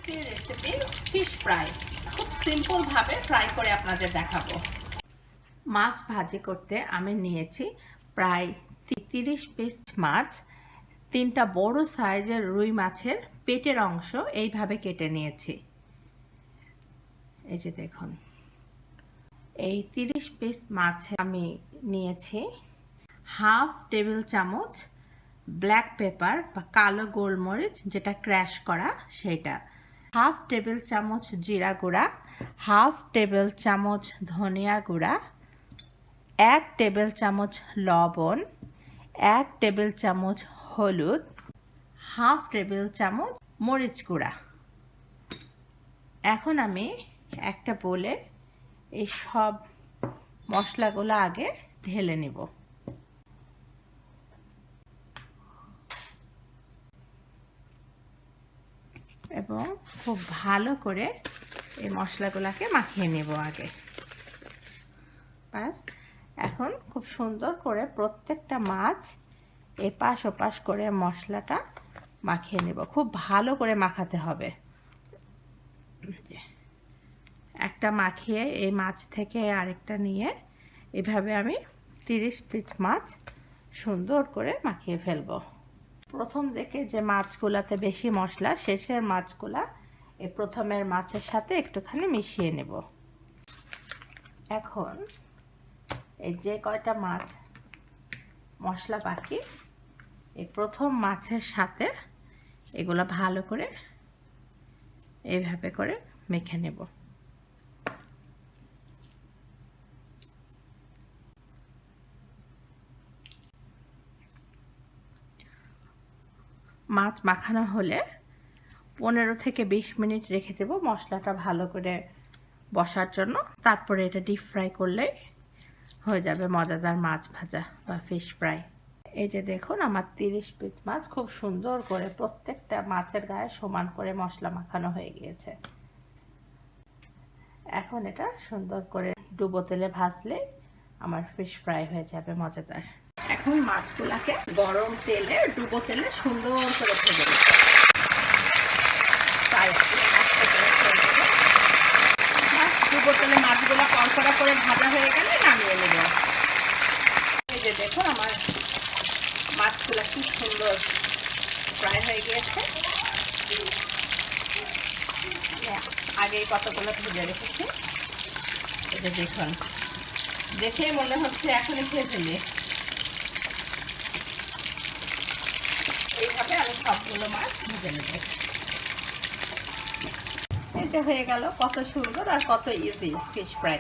আজকের recipe fish fry. খুব simple ভাবে ফ্রাই করে আপনাদের দেখাবো। মাছ ভাজি করতে আমি নিয়েছি প্রায় 30 পিস মাছ। 3টা বড় সাইজের রুই মাছের পেটের অংশ এইভাবে কেটে নিয়েছি। এই যে দেখুন, এই 30 পিস মাছে আমি নিয়েছি হাফ টেবিল চামচ ব্ল্যাক পেপার বা কালো গোলমরিচ, যেটা ক্র্যাশ করা সেটা, হাফ টেবিল চামচ জিরা গুঁড়া, হাফ টেবিল চামচ ধনিয়া গুঁড়া, 1 টেবিল চামচ লবণ, 1 টেবিল চামচ হলুদ, হাফ টেবিল চামচ মরিচ গুঁড়া। এখন আমি একটা বলে এই সব মশলাগুলো আগে ঢেলে নিব। এবং খুব ভালো করে এই মশলাগুলোকে মাখিয়ে নেব আগে। বাস, এখন খুব সুন্দর করে প্রত্যেকটা মাছ এপাশ ওপাশ করে মশলাটা মাখিয়ে নেব। খুব ভালো করে মাখাতে হবে। একটা মাখিয়ে এই মাছ থেকে আরেকটা নিয়ে এভাবে আমি 30 পিস মাছ সুন্দর করে মাখিয়ে ফেলবো। প্রথম দিকে যে মাছগুলাতে বেশি মশলা, শেষের মাছগুলা এই প্রথমের মাছের সাথে একটুখানি মিশিয়ে নেব। এখন এই যে কয়টা মাছ মশলা বাকি, এই প্রথম মাছের সাথে এগুলো ভালো করে এইভাবে করে মেখে নেব। মাছ মাখানো হলে 15 থেকে 20 মিনিট রেখে দেব মশলাটা ভালো করে বসার জন্য। তারপরে এটা ডিপ ফ্রাই করলেই হয়ে যাবে মজাদার মাছ ভাজা বা ফিশ ফ্রাই। এই যে দেখুন, আমার 30 পিস মাছ খুব সুন্দর করে প্রত্যেকটা মাছের গায়ে সমান করে মশলা মাখানো হয়ে গিয়েছে। এখন এটা সুন্দর করে ডুবো তেলে ভাজলে আমার ফিশ ফ্রাই হয়ে যাবে মজাদার। এখন মাছগুলাকে গরম তেলে ডুবো তেলে সুন্দর করে ভেজে নেব। ডুবো তেলে মাছগুলো কড়কড়া করে ভাজা হয়ে গেলে নামিয়ে নেব। এই যে দেখুন, আমার মাছগুলো খুব সুন্দর ফ্রাই হয়ে গিয়েছে। আগেই কতগুলো ভেজে রেখেছি। এই যে দেখুন, দেখেই মনে হচ্ছে এখনই খেয়ে ফেলি। এইভাবে আমি সবগুলো মাছ ভেজে নেব। এটা হয়ে গেল কত সুন্দর আর কত ইজি ফিশ ফ্রাই।